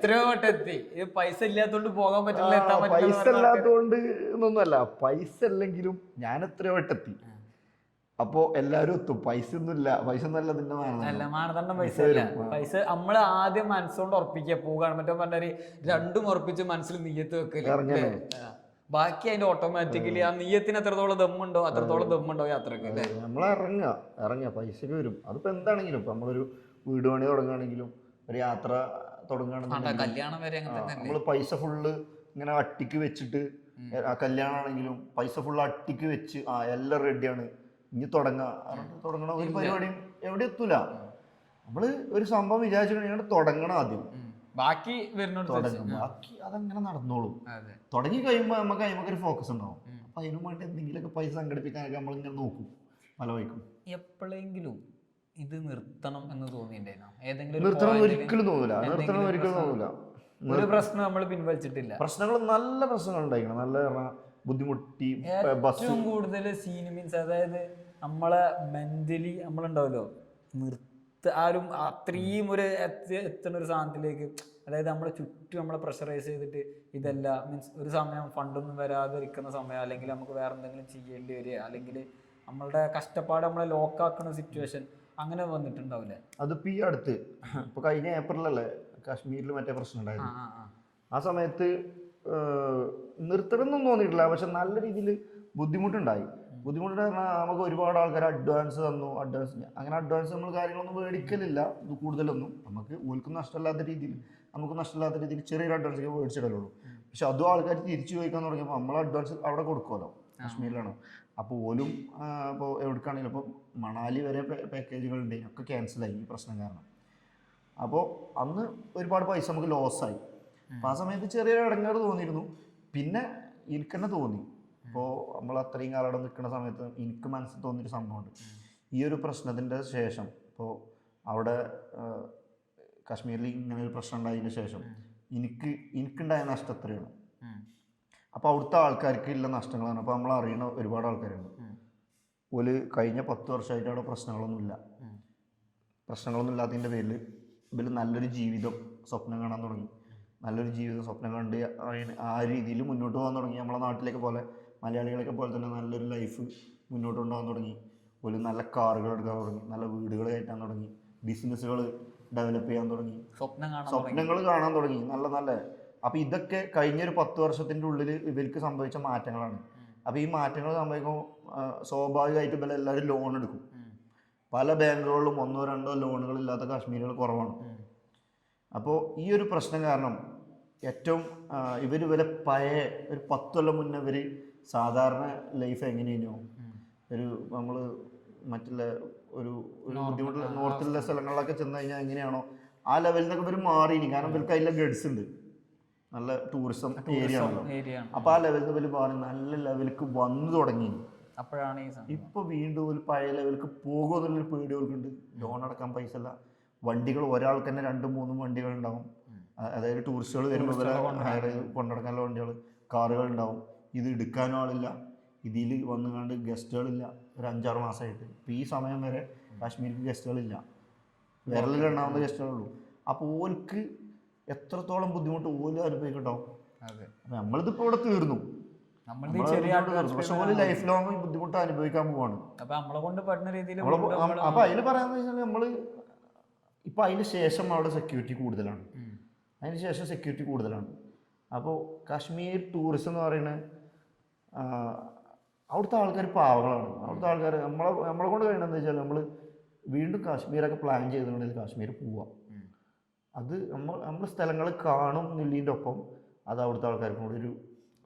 എത്തി. പൈസ ഇല്ലാത്തോണ്ട് പോകാൻ പറ്റില്ല, പൈസ ഇല്ലാത്തോണ്ട് എന്നൊന്നുമല്ല, പൈസ ഇല്ലെങ്കിലും ഞാൻ എത്രയോ വട്ടം എത്തി. അപ്പോൾ എല്ലാവരും എത്തും. പൈസ ഒന്നുമില്ല ഇതിന്റെ അല്ല മാനദണ്ഡം. മാനദണ്ഡം പൈസ അല്ല. പൈസ നമ്മൾ ആദ്യം മനസ്സുകൊണ്ട് ഉറപ്പിക്കുക. പോകാണ് മറ്റോ പറഞ്ഞാൽ രണ്ടും ഉറപ്പിച്ച് മനസ്സിൽ നെയ്യത്ത് വെക്കല്. ബാക്കി അതിന്റെ ഓട്ടോമാറ്റിക്കലി ആ നെയ്യത്തിന് എത്രത്തോളം ദമ്മുണ്ടോ അത്രത്തോളം ദമ്മുണ്ടോ യാത്രക്ക് അല്ലേ. നമ്മൾ ഇറങ്ങുക പൈസക്ക് വരും. അതിപ്പോ എന്താണെങ്കിലും ഇപ്പൊ നമ്മളൊരു വീട് പണി തുടങ്ങുകയാണെങ്കിലും ഒരു യാത്ര തുടങ്ങുകയാണെങ്കിലും കല്യാണം വരെ നമ്മൾ പൈസ ഫുള്ള് ഇങ്ങനെ അട്ടിക്ക് വെച്ചിട്ട്, കല്യാണം ആണെങ്കിലും പൈസ ഫുള്ള് അട്ടിക്ക് വെച്ച് എല്ലാം റെഡിയാണ് ഇനി തുടങ്ങണ ഒരു പരിപാടിയും എവിടെ എത്തൂല. നമ്മള് ഒരു സംഭവം വിചാരിച്ചിട്ടുണ്ടെങ്കിൽ തുടങ്ങണം ആദ്യം, ബാക്കി തുടങ്ങും, ബാക്കി അതങ്ങനെ നടന്നോളും. തുടങ്ങി കഴിയുമ്പോൾ നമുക്ക് ഒരു ഫോക്കസ് ഉണ്ടാവും. അപ്പൊ അതിനു വേണ്ടി എന്തെങ്കിലുമൊക്കെ പൈസ സംഘടിപ്പിക്കാനൊക്കെ നമ്മളിങ്ങനെ നോക്കും, പല വഴിക്കും. എപ്പോഴെങ്കിലും ഇത് നിർത്തണം എന്ന് തോന്നിയിട്ടുണ്ടായിരുന്നോ? ഏതെങ്കിലും നിർത്തണം ഒരിക്കലും തോന്നില്ല. ഒരു പ്രശ്നം നമ്മൾ പിൻവലിച്ചിട്ടില്ല. പ്രശ്നങ്ങൾ നല്ല പ്രശ്നങ്ങൾ ഉണ്ടായിരിക്കണം, നല്ല ബുദ്ധിമുട്ടി. ഏറ്റവും കൂടുതൽ സീൻ മീൻസ് അതായത് നമ്മളെ മെന്റലി നമ്മളുണ്ടാവല്ലോ ആരും അത്രയും ഒരു എത്തുന്ന ഒരു സാധനത്തിലേക്ക്, അതായത് നമ്മളെ ചുറ്റും നമ്മളെ പ്രഷറൈസ് ചെയ്തിട്ട് ഇതല്ല മീൻസ് ഒരു സമയം ഫണ്ടൊന്നും വരാതിരിക്കുന്ന സമയം, അല്ലെങ്കിൽ നമുക്ക് വേറെ എന്തെങ്കിലും ചെയ്യേണ്ടി വരിക, അല്ലെങ്കിൽ നമ്മളുടെ കഷ്ടപ്പാട് നമ്മളെ ലോക്കാക്കുന്ന സിറ്റുവേഷൻ അങ്ങനെ വന്നിട്ടുണ്ടാവില്ലേ? അതിപ്പോ ഈ അടുത്ത് ഇപ്പൊ കഴിഞ്ഞ ഏപ്രിലല്ലേ കാശ്മീരിൽ മറ്റേ പ്രശ്നം ഉണ്ടായിരുന്നു. ആ സമയത്ത് നിർത്തണമെന്നൊന്നും തോന്നിയിട്ടില്ല, പക്ഷെ നല്ല രീതിയിൽ ബുദ്ധിമുട്ടുണ്ടായി. പറഞ്ഞാൽ നമുക്ക് ഒരുപാട് ആൾക്കാർ അഡ്വാൻസ് തന്നു. അങ്ങനെ അഡ്വാൻസ് നമ്മൾ കാര്യങ്ങളൊന്നും മേടിക്കലില്ല കൂടുതലൊന്നും. നമുക്ക് ഓൽക്കും നഷ്ടമില്ലാത്ത രീതിയിൽ നമുക്ക് നഷ്ടമില്ലാത്ത രീതിയിൽ ചെറിയൊരു അഡ്വാൻസ് ഒക്കെ മേടിച്ചിടലുള്ളൂ. പക്ഷെ അതും ആൾക്കാർ തിരിച്ചു ചോദിക്കാൻ തുടങ്ങിയപ്പോൾ നമ്മൾ അഡ്വാൻസ് അവിടെ കൊടുക്കുമല്ലോ, കാശ്മീരിലാണ്. അപ്പോൾ ഓലും ഇപ്പോൾ എവിടേക്കാണെങ്കിലും ഇപ്പോൾ മണാലി വരെ പാക്കേജുകളുണ്ട്, ഒക്കെ ക്യാൻസലായി ഈ പ്രശ്നം കാരണം. അപ്പോൾ അന്ന് ഒരുപാട് പൈസ നമുക്ക് ലോസായി. അപ്പോൾ ആ സമയത്ത് ചെറിയൊരു ഇടങ്ങേറ് തോന്നിയിരുന്നു. പിന്നെ എനിക്ക് തന്നെ തോന്നി, ഇപ്പോൾ നമ്മൾ അത്രയും കാലം അവിടെ നിൽക്കുന്ന സമയത്ത് എനിക്ക് മനസ്സിൽ തോന്നിയൊരു സംഭവമുണ്ട്. ഈ ഒരു പ്രശ്നത്തിൻ്റെ ശേഷം, അവിടെ കാശ്മീരിൽ ഇങ്ങനെ ഒരു പ്രശ്നം ഉണ്ടായതിന് ശേഷം എനിക്കുണ്ടായ നഷ്ടം എത്രയാണ്. അപ്പോൾ അവിടുത്തെ ആൾക്കാർക്ക് ഉള്ള നഷ്ടങ്ങളാണ്. അപ്പോൾ നമ്മൾ അറിയുന്ന ഒരുപാട് ആൾക്കാരുണ്ട്. ഒരു കഴിഞ്ഞ 10 വർഷമായിട്ട് അവിടെ പ്രശ്നങ്ങളൊന്നും ഇല്ലാത്തതിൻ്റെ പേരിൽ ഇവർ നല്ലൊരു ജീവിതം സ്വപ്നം കാണാൻ തുടങ്ങി. നല്ലൊരു ജീവിതം സ്വപ്നം കണ്ട് ആ രീതിയിൽ മുന്നോട്ട് പോകാൻ തുടങ്ങി. നമ്മളെ നാട്ടിലേക്ക് പോലെ മലയാളികളൊക്കെ പോലെ തന്നെ നല്ലൊരു ലൈഫ് മുന്നോട്ട് കൊണ്ടുപോകാൻ തുടങ്ങി. ഒരു നല്ല കാറുകൾ എടുക്കാൻ തുടങ്ങി, നല്ല വീടുകൾ കയറ്റാൻ തുടങ്ങി, ബിസിനസ്സുകൾ ഡെവലപ്പ് ചെയ്യാൻ തുടങ്ങി, സ്വപ്നങ്ങൾ കാണാൻ തുടങ്ങി, നല്ല. അപ്പോൾ ഇതൊക്കെ കഴിഞ്ഞൊരു 10 വർഷത്തിൻ്റെ ഉള്ളിൽ ഇവർക്ക് സംഭവിച്ച മാറ്റങ്ങളാണ്. അപ്പോൾ ഈ മാറ്റങ്ങൾ സംഭവിക്കുമ്പോൾ സ്വാഭാവികമായിട്ടും ഇവർ എല്ലാവരും ലോൺ എടുക്കും. പല ബാങ്കുകളിലും 1-2 ലോണുകൾ ഇല്ലാത്ത കാശ്മീരികൾ കുറവാണ്. അപ്പോൾ ഈ ഒരു പ്രശ്നം കാരണം ഏറ്റവും ഇവരെ പഴയ ഒരു 10 കൊല്ലം മുന്നേ ഇവർ സാധാരണ ലൈഫ് എങ്ങനെയാണോ, നമ്മൾ മറ്റുള്ള ഒരു ബുദ്ധിമുട്ടുള്ള നോർത്തിലുള്ള സ്ഥലങ്ങളിലൊക്കെ ചെന്ന് കഴിഞ്ഞാൽ എങ്ങനെയാണോ ആ ലെവലിൽ നിന്നൊക്കെ ഇവർ മാറിയിനി. കാരണം ഇവർക്ക് അതിലെ ഗഡ്സ് ഉണ്ട്, നല്ല ടൂറിസം ഏരിയ ആണല്ലോ. അപ്പോൾ ആ ലെവലിൽ നിന്ന് ഇവർ മാറി നല്ല ലെവലിലേക്ക് വന്നു തുടങ്ങി. അപ്പോഴാണ് ഇപ്പോൾ വീണ്ടും ഒരു പഴയ ലെവലിലേക്ക് പോകുമെന്നുള്ളൊരു പേടി അവർക്കുണ്ട്. ലോൺ അടക്കാൻ പൈസ ഇല്ല. വണ്ടികൾ ഒരാൾക്ക് തന്നെ 2-3 വണ്ടികൾ ഉണ്ടാവും. അതായത് ടൂറിസ്റ്റുകൾ വരുമ്പോൾ ഹയർ കൊണ്ടുനടക്കാനുള്ള വണ്ടികൾ, കാറുകൾ ഉണ്ടാവും. ഇത് എടുക്കാനും ആളില്ല. ഇതിൽ വന്നുകൊണ്ട് ഗസ്റ്റുകളില്ല. ഒരു 5-6 മാസമായിട്ട് ഇപ്പോൾ ഈ സമയം വരെ കാശ്മീർക്ക് ഗസ്റ്റുകളില്ല. വിരലിലെണ്ണാവുന്ന ഗസ്റ്റുകളുള്ളൂ. അപ്പോൾ ഓർക്ക് എത്രത്തോളം ബുദ്ധിമുട്ട് ഓലും അനുഭവിക്കുന്നുണ്ടാവും. അപ്പം നമ്മളിതിപ്പോൾ ഇവിടെ തീർന്നു, പക്ഷെ ഓല് ലൈഫ് ലോങ് ബുദ്ധിമുട്ട് അനുഭവിക്കാൻ പോവാണ്. അപ്പോൾ അതിൽ പറയാന്ന് വെച്ചാൽ നമ്മൾ ഇപ്പോൾ അതിന് ശേഷം അവിടെ സെക്യൂരിറ്റി കൂടുതലാണ്. അപ്പോൾ കാശ്മീർ ടൂറിസം എന്ന് പറയുന്നത് അവിടുത്തെ ആൾക്കാർ പാവങ്ങളാണ്. അവിടുത്തെ ആൾക്കാർ നമ്മളെ കൊണ്ട് കഴിയണമെന്ന് വെച്ചാൽ നമ്മൾ വീണ്ടും കാശ്മീരൊക്കെ പ്ലാൻ ചെയ്തിട്ടുണ്ടെങ്കിൽ കാശ്മീർ പോവാം. അത് നമ്മൾ സ്ഥലങ്ങൾ കാണും എന്നുള്ളതിൻ്റെ ഒപ്പം അത് അവിടുത്തെ ആൾക്കാർക്കും കൂടി ഒരു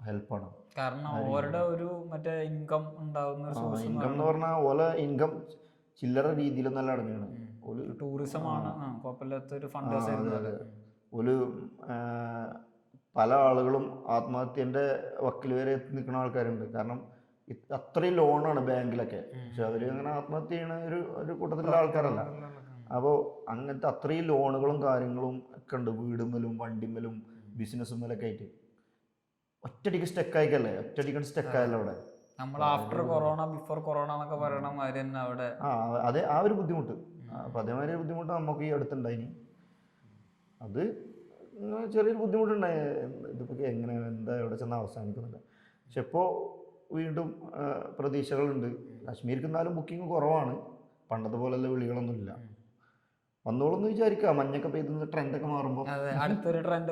ഹെൽപ്പാണ്. കാരണം അവരുടെ ഒരു മറ്റേ ഇൻകം ഉണ്ടാവുന്ന ഇൻകം എന്ന് പറഞ്ഞാൽ ഓല ഇൻകം ചില്ലറ രീതിയിലൊന്നല്ല അടങ്ങുകയാണ്. ഒരു ടൂറിസമാണ് കുഴപ്പമില്ലാത്തൊരു ഫണ്ട്. ഒരു പല ആളുകളും ആത്മഹത്യൻ്റെ വക്കിൽ വരെ എത്തി നിൽക്കുന്ന ആൾക്കാരുണ്ട്. കാരണം അത്രയും ലോണാണ് ബാങ്കിലൊക്കെ. പക്ഷെ അവർ അങ്ങനെ ആത്മഹത്യ ചെയ്യണ ഒരു കൂട്ടത്തിലുള്ള ആൾക്കാരല്ല. അപ്പോൾ അങ്ങനത്തെ അത്രയും ലോണുകളും കാര്യങ്ങളും ഒക്കെ ഉണ്ട്. വീടുമ്മലും വണ്ടിമ്മലും ബിസിനസ്സുമ്മലൊക്കെ ആയിട്ട് ഒറ്റയടിക്ക് സ്റ്റക്കായിക്കല്ലേ, സ്റ്റക്കായല്ലോ അവിടെ. നമ്മൾ ആഫ്റ്റർ കൊറോണ ബിഫോർ കൊറോണ എന്നൊക്കെ പറയണ മാതിരി തന്നെ അവിടെ അതെ ആ ഒരു ബുദ്ധിമുട്ട്. അപ്പം അതേമാതിരി ബുദ്ധിമുട്ട് നമുക്ക് ഈ അടുത്തുണ്ടായിനി. അത് ചെറിയൊരു ബുദ്ധിമുട്ടുണ്ടായി. ഇതിപ്പോൾ എങ്ങനെ എന്താ എവിടെ ചെന്ന് അവസാനിക്കുന്നില്ല. പക്ഷെ ഇപ്പോൾ വീണ്ടും പ്രതീക്ഷകളുണ്ട്. കാശ്മീർക്ക് എന്നാലും ബുക്കിംഗ് കുറവാണ്, പണ്ടത്തെ പോലെയുള്ള വിളികളൊന്നുമില്ല. വന്നോളൂന്ന് വിചാരിക്കാം, മഞ്ഞൊക്കെ പെയ്ത് ട്രെൻഡൊക്കെ മാറുമ്പോൾ, അടുത്തൊരു ട്രെൻഡ്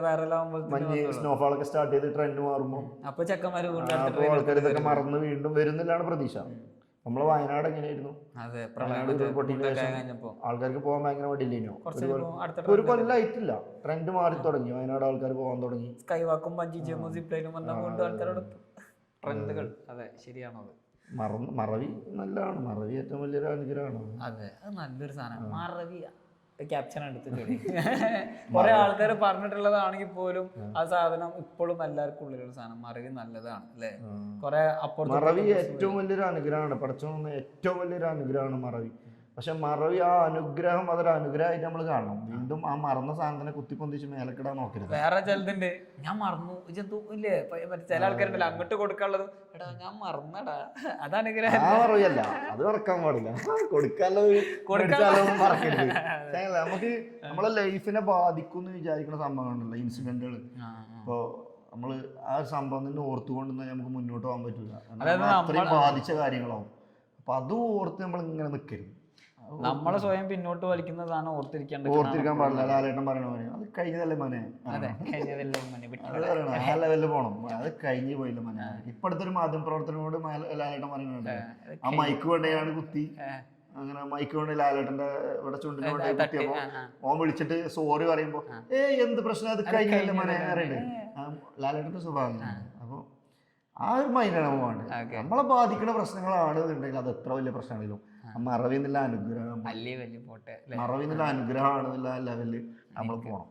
മഞ്ഞ് സ്നോഫാളൊക്കെ സ്റ്റാർട്ട് ചെയ്ത് ട്രെൻഡ് മാറുമ്പോൾ അപ്പൊ ചെക്കന്മാര് അപ്പോൾ ആൾക്കാർ ഇതൊക്കെ മറന്ന് വീണ്ടും വരുന്നില്ലാണ് പ്രതീക്ഷ. നമ്മളെ വയനാട് എങ്ങനെയായിരുന്നു? വയനാട് ഉരുൾപൊട്ടിന് ശേഷം ആൾക്കാർക്ക് പോകാൻ ഭയങ്കര മടിയില്ലേനോ? ഒരു കൊല്ലമായിട്ടില്ല, ട്രെൻഡ് മാറി തുടങ്ങി, വയനാട് ആൾക്കാർ പോകാൻ തുടങ്ങി. സ്കൈ വാക്കും ബഞ്ചി ജമ്പും സിപ്ലൈനും വന്നുകൊണ്ട് ആൾക്കാരോട് ട്രെൻഡുകൾ. അതെ, ശരിയാണോ? മറവി നല്ലതാണ്, മറവി ഏറ്റവും വലിയൊരു അനുഗ്രഹമാണ്. അതെ, അത് നല്ലൊരു സാധനം. മറവി ക്യാപ്ഷൻ എടുത്തിട്ടുണ്ട്. കുറെ ആൾക്കാർ പറഞ്ഞിട്ടുള്ളതാണെങ്കിൽ പോലും ആ സാധനം ഇപ്പോഴും എല്ലാവർക്കും ഉള്ളിലൊരു സാധനം. മറവി നല്ലതാണ് അല്ലേ? കുറെ അപ്പുറത്ത് മറവി ഏറ്റവും വലിയൊരു അനുഗ്രഹമാണ്, പഠിച്ചോന്ന് ഏറ്റവും വലിയൊരു അനുഗ്രഹമാണ് മറവി. പക്ഷെ മറവി ആ അനുഗ്രഹം അതൊരു അനുഗ്രഹമായിട്ട് നമ്മൾ കാണണം. വീണ്ടും ആ മറന്ന സാധനത്തിനെ കുത്തിപ്പൊന്തിച്ച് മേലക്കിടാൻ നോക്കരുത്. വേറെ ചിലതുണ്ട്, ഞാൻ മറന്നു ജന്തു ഇല്ലേ, ചില ആൾക്കാരുണ്ടല്ലോ അങ്ങോട്ട് കൊടുക്കാനുള്ളത്, എടാ ഞാൻ മറന്നടാ, അത് അനുഗ്രഹം. ആ മറവിയല്ല, അത് മറക്കാൻ പാടില്ല. കൊടുക്കാനുള്ളത് മറക്കരുത്. നമുക്ക് നമ്മളെ ലൈഫിനെ ബാധിക്കും എന്ന് വിചാരിക്കുന്ന സംഭവങ്ങളുണ്ടല്ലോ, ഇൻസിഡന്റുകൾ. ഇപ്പോൾ നമ്മള് ആ സംഭവം തന്നെ ഓർത്തുകൊണ്ടുവന്നാൽ നമുക്ക് മുന്നോട്ട് പോകാൻ പറ്റില്ല, അത്രയും ബാധിച്ച കാര്യങ്ങളാവും. അപ്പൊ അതും ഓർത്ത് നമ്മൾ ഇങ്ങനെ നിൽക്കരുത്. നമ്മളെ സ്വയം പിന്നോട്ട് വലിക്കുന്നതാണ് ഓർത്തിരിക്കാൻ പാടില്ല. ലാലേട്ടൻ പറയണ പോലെ അത് കഴിഞ്ഞതല്ലേ മോനെ, ആ ലെവലിൽ പോണം. അത് കഴിഞ്ഞു പോയില്ല മോനെ. ഇപ്പൊ അടുത്തൊരു മാധ്യമ പ്രവർത്തനോട് ലാലേട്ടൻ പറയുന്നുണ്ട്, ആ മൈക്ക് കൊണ്ടയാണ് കുത്തി, അങ്ങനെ മൈക്ക് കൊണ്ട് ലാലേട്ടന്റെ ഇവിടെ ചുണ്ടിനെ കൊണ്ടേ കുത്തിയപ്പോ ഓൻ വിളിച്ചിട്ട് സോറി പറയുമ്പോ എന്ത് പ്രശ്നം, അത് കഴിഞ്ഞല്ലേ മോനെ പറയുന്നുണ്ട്. ലാലേട്ടന്റെ സ്വഭാവം. അപ്പൊ ആ ഒരു മൈൻഡാണ് പോകാണ്ട്. നമ്മളെ ബാധിക്കുന്ന പ്രശ്നങ്ങളാണ് ഉണ്ടെങ്കിൽ അത് എത്ര വലിയ പ്രശ്നമാണെങ്കിലും മറവി എന്നുള്ള അനുഗ്രഹം, മറവി എന്നുള്ള അനുഗ്രഹമാണെന്നുള്ള ലെവലിൽ നമ്മൾ പോകണം.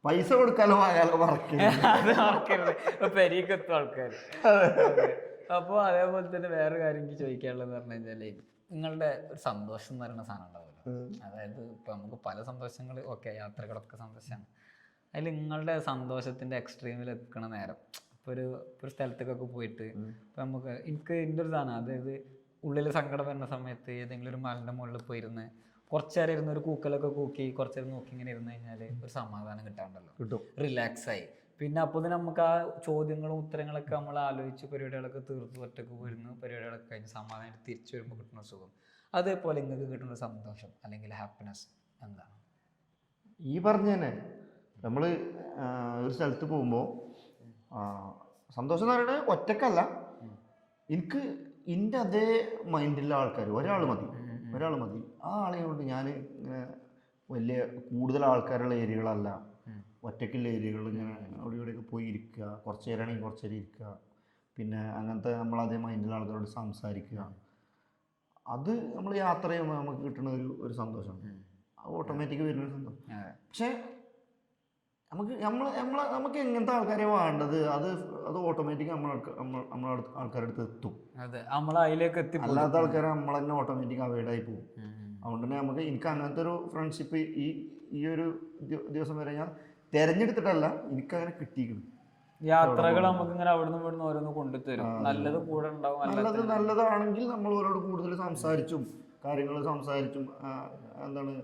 പൈസ കൊടുക്കാലോ ആയാലോ മറക്കരുത്, പെരീക്കെത്തും ആൾക്കാർ. അപ്പോൾ അതേപോലെ തന്നെ വേറെ കാര്യം എനിക്ക് ചോദിക്കാനുള്ളതെന്ന് പറഞ്ഞു കഴിഞ്ഞാല്, നിങ്ങളുടെ ഒരു സന്തോഷം എന്ന് പറയുന്ന സാധനം ഉണ്ടാവുമല്ലോ. അതായത് ഇപ്പൊ നമുക്ക് പല സന്തോഷങ്ങൾ, ഓക്കെ, യാത്രകളൊക്കെ സന്തോഷമാണ്. അതിൽ നിങ്ങളുടെ സന്തോഷത്തിന്റെ എക്സ്ട്രീമിൽ എത്തിക്കണ നേരം, ഇപ്പോൾ ഒരു സ്ഥലത്തേക്കൊക്കെ പോയിട്ട് ഇപ്പം നമുക്ക്, എനിക്ക് എൻ്റെ ഒരു സാധനം, അതായത് ഉള്ളിൽ സങ്കടം വരുന്ന സമയത്ത് ഏതെങ്കിലും ഒരു മലൻ്റെ മുകളിൽ പോയിരുന്ന് കുറച്ച് നേരം ഇരുന്ന് ഒരു കൂക്കലൊക്കെ കൂക്കി കുറച്ച് നേരം നോക്കി ഇങ്ങനെ ഇരുന്ന് കഴിഞ്ഞാൽ ഒരു സമാധാനം കിട്ടാണ്ടല്ലോ, കിട്ടും, റിലാക്സായി. പിന്നെ അപ്പോൾ നമുക്ക് ആ ചോദ്യങ്ങളും ഉത്തരങ്ങളൊക്കെ നമ്മൾ ആലോചിച്ച് പരിപാടികളൊക്കെ തീർത്ത് ഒറ്റക്ക് പോയിരുന്നു പരിപാടികളൊക്കെ കഴിഞ്ഞ് സമാധാനം തിരിച്ചു വരുമ്പോൾ കിട്ടുന്ന സുഖം, അതേപോലെ നിങ്ങൾക്ക് കിട്ടുന്ന സന്തോഷം അല്ലെങ്കിൽ ഹാപ്പിനെസ് എന്താണ്? ഈ പറഞ്ഞ തന്നെ നമ്മൾ ഒരു സ്ഥലത്ത് പോകുമ്പോൾ സന്തോഷം എന്ന് പറയുന്നത് ഒറ്റക്കല്ല, എനിക്ക് എൻ്റെ അതേ മൈൻഡിലുള്ള ആൾക്കാർ ഒരാൾ മതി. ആ ആളെ കൊണ്ട് ഞാൻ വലിയ കൂടുതൽ ആൾക്കാരുള്ള ഏരിയകളല്ല, ഒറ്റയ്ക്കുള്ള ഏരിയകൾ ഇങ്ങനെ അവിടെ ഇവിടെയൊക്കെ പോയി ഇരിക്കുക, കുറച്ച് നേരമാണെങ്കിൽ കുറച്ച് നേരം ഇരിക്കുക, പിന്നെ അങ്ങനത്തെ നമ്മളതേ മൈൻഡിലുള്ള ആൾക്കാരോട് സംസാരിക്കുക. അത് നമ്മൾ യാത്ര ചെയ്യുമ്പോൾ നമുക്ക് കിട്ടുന്ന ഒരു സന്തോഷമാണ്, അത് ഓട്ടോമാറ്റിക് വരുന്നൊരു സന്തോഷം. പക്ഷേ നമുക്ക് എങ്ങനത്തെ ആൾക്കാരെ വേണ്ടത്, അത് ഓട്ടോമാറ്റിക് നമ്മളെ ആൾക്കാരുടെ അടുത്ത് എത്തും. അല്ലാത്ത ആൾക്കാരെ നമ്മൾ തന്നെ ഓട്ടോമാറ്റിക് അവൈഡായി പോകും. അതുകൊണ്ട് തന്നെ എനിക്ക് അങ്ങനത്തെ ഒരു ഫ്രണ്ട്ഷിപ്പ് ഈ ഒരു ദിവസം വരെ ഞാൻ തിരഞ്ഞെടുത്തിട്ടല്ല, എനിക്കങ്ങനെ കിട്ടിയിരിക്കുന്നു. യാത്രകൾ നമുക്ക് ഇങ്ങനെ അവിടുന്ന് ഇവിടുന്ന് ഓരോന്ന് കൊണ്ടുതരും, നല്ലത് കൂടെ ഉണ്ടാവും. നല്ലതാണെങ്കിൽ നമ്മൾ അവരോട് കൂടുതൽ സംസാരിച്ചും കാര്യങ്ങൾ സംസാരിച്ചും എന്താണ്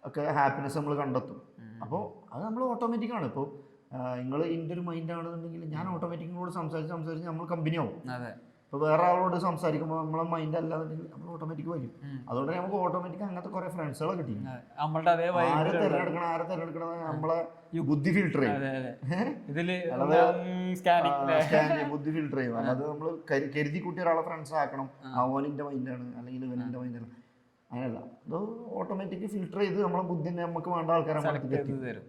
ഒക്കെ ഹാപ്പിനെസ് നമ്മൾ കണ്ടെത്തും. അപ്പോൾ അത് നമ്മൾ ഓട്ടോമാറ്റിക്കാണ്. ഇപ്പോൾ നിങ്ങൾ എൻ്റെ ഒരു മൈൻഡാണെന്നുണ്ടെങ്കിൽ ഞാൻ ഓട്ടോമാറ്റിക്കിനോട് സംസാരിച്ച് നമ്മൾ കമ്പനിയാവും. ഇപ്പോൾ വേറെ ആളോട് സംസാരിക്കുമ്പോൾ നമ്മളെ മൈൻഡ് അല്ലാന്നുണ്ടെങ്കിൽ നമ്മൾ ഓട്ടോമാറ്റിക് വരും. അതുകൊണ്ട് നമുക്ക് ഓട്ടോമാറ്റിക് അങ്ങനത്തെ കുറേ ഫ്രണ്ട്സുകളെ കിട്ടി. ആരെ തിരഞ്ഞെടുക്കണം നമ്മളെ ബുദ്ധി ഫിൽട്ടർ ചെയ്യും, ബുദ്ധി ഫിൽട്ടർ ചെയ്യും. അല്ലാതെ നമ്മൾ കരുതി കൂട്ടി ഒരാളെ ഫ്രണ്ട്സ് ആക്കണം, അവനിൻ്റെ മൈൻഡാണ് അല്ലെങ്കിൽ ഇവനിൻ്റെ മൈൻഡാണ്, അങ്ങനെയല്ല. അത് ഓട്ടോമാറ്റിക് ഫിൽട്ടർ ചെയ്ത് നമ്മളെ ബുദ്ധിനെ നമുക്ക് വേണ്ട ആൾക്കാരെ തരും.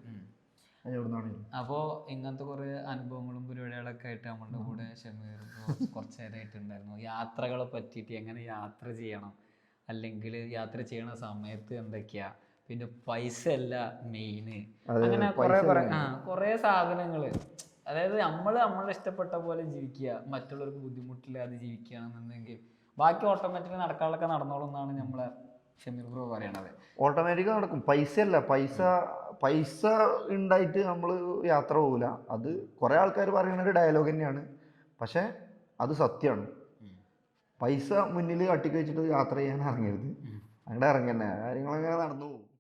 അപ്പോൾ ഇങ്ങനത്തെ കുറേ അനുഭവങ്ങളും പരിപാടികളൊക്കെ ആയിട്ട് നമ്മളുടെ കൂടെ ഷമീർ കുറച്ച് നേരമായിട്ടുണ്ടായിരുന്നു. യാത്രകളെ പറ്റിയിട്ട് എങ്ങനെ യാത്ര ചെയ്യണം, അല്ലെങ്കിൽ യാത്ര ചെയ്യണ സമയത്ത് എന്തൊക്കെയാ, പിന്നെ പൈസ അല്ല മെയിന്, അങ്ങനെ കുറേ സാധനങ്ങൾ. അതായത് നമ്മളെ ഇഷ്ടപ്പെട്ട പോലെ ജീവിക്കുക, മറ്റുള്ളവർക്ക് ബുദ്ധിമുട്ടില്ലാതെ ജീവിക്കുകയാണെന്നുണ്ടെങ്കിൽ ബാക്കി ഓട്ടോമാറ്റിക്കലി നടക്കാനുള്ളൊക്കെ നടന്നോളും എന്നാണ് നമ്മളെ ഷമീർ ബ്രോ പറയണത്. ഓട്ടോമാറ്റിക് നടക്കും. പൈസ ഉണ്ടായിട്ട് നമ്മൾ യാത്ര പോകില്ല. അത് കുറേ ആൾക്കാർ പറയുന്ന ഒരു ഡയലോഗ് തന്നെയാണ്, പക്ഷേ അത് സത്യമാണ്. പൈസ മുന്നിൽ കട്ടിക്ക് വെച്ചിട്ട് യാത്ര ചെയ്യാൻ ഇറങ്ങരുത്, അങ്ങനെ ഇറങ്ങന്നെ കാര്യങ്ങളങ്ങനെ നടന്നു പോകും.